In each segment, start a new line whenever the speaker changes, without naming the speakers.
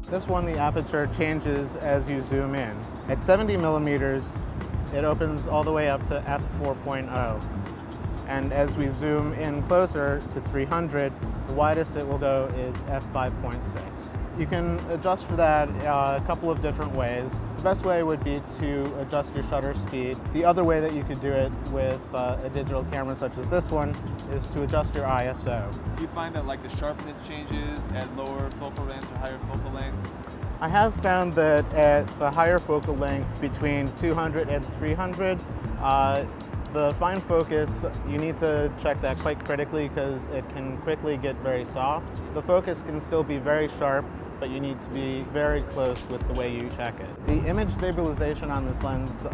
This one, the aperture changes as you zoom in. At 70 millimeters, it opens all the way up to f4.0. And as we zoom in closer to 300, the widest it will go is f5.6. You can adjust for that a couple of different ways. The best way would be to adjust your shutter speed. The other way that you could do it with a digital camera such as this one is to adjust your ISO.
Do you find that like the sharpness changes at lower focal lengths or higher focal lengths?
I have found that at the higher focal lengths between 200 and 300, the fine focus, you need to check that quite critically because it can quickly get very soft. The focus can still be very sharp, but you need to be very close with the way you check it. The image stabilization on this lens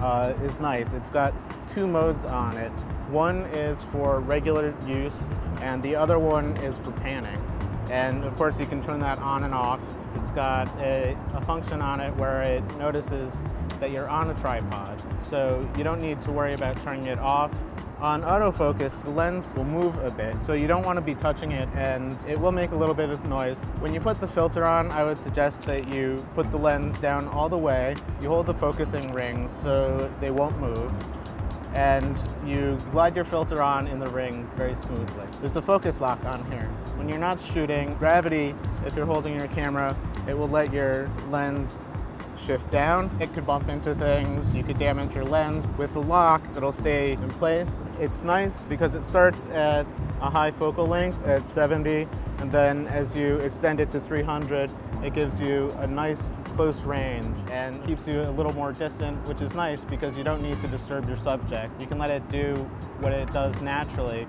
is nice. It's got two modes on it. One is for regular use, and the other one is for panning. And of course you can turn that on and off. It's got a function on it where it notices that you're on a tripod, so you don't need to worry about turning it off. On autofocus, the lens will move a bit, so you don't want to be touching it, and it will make a little bit of noise. When you put the filter on, I would suggest that you put the lens down all the way, you hold the focusing rings so they won't move, and you glide your filter on in the ring very smoothly. There's a focus lock on here. When you're not shooting, gravity, if you're holding your camera, it will let your lens shift down. It could bump into things, you could damage your lens. With the lock, it'll stay in place. It's nice because it starts at a high focal length at 70, and then as you extend it to 300, it gives you a nice close range and keeps you a little more distant, which is nice because you don't need to disturb your subject. You can let it do what it does naturally.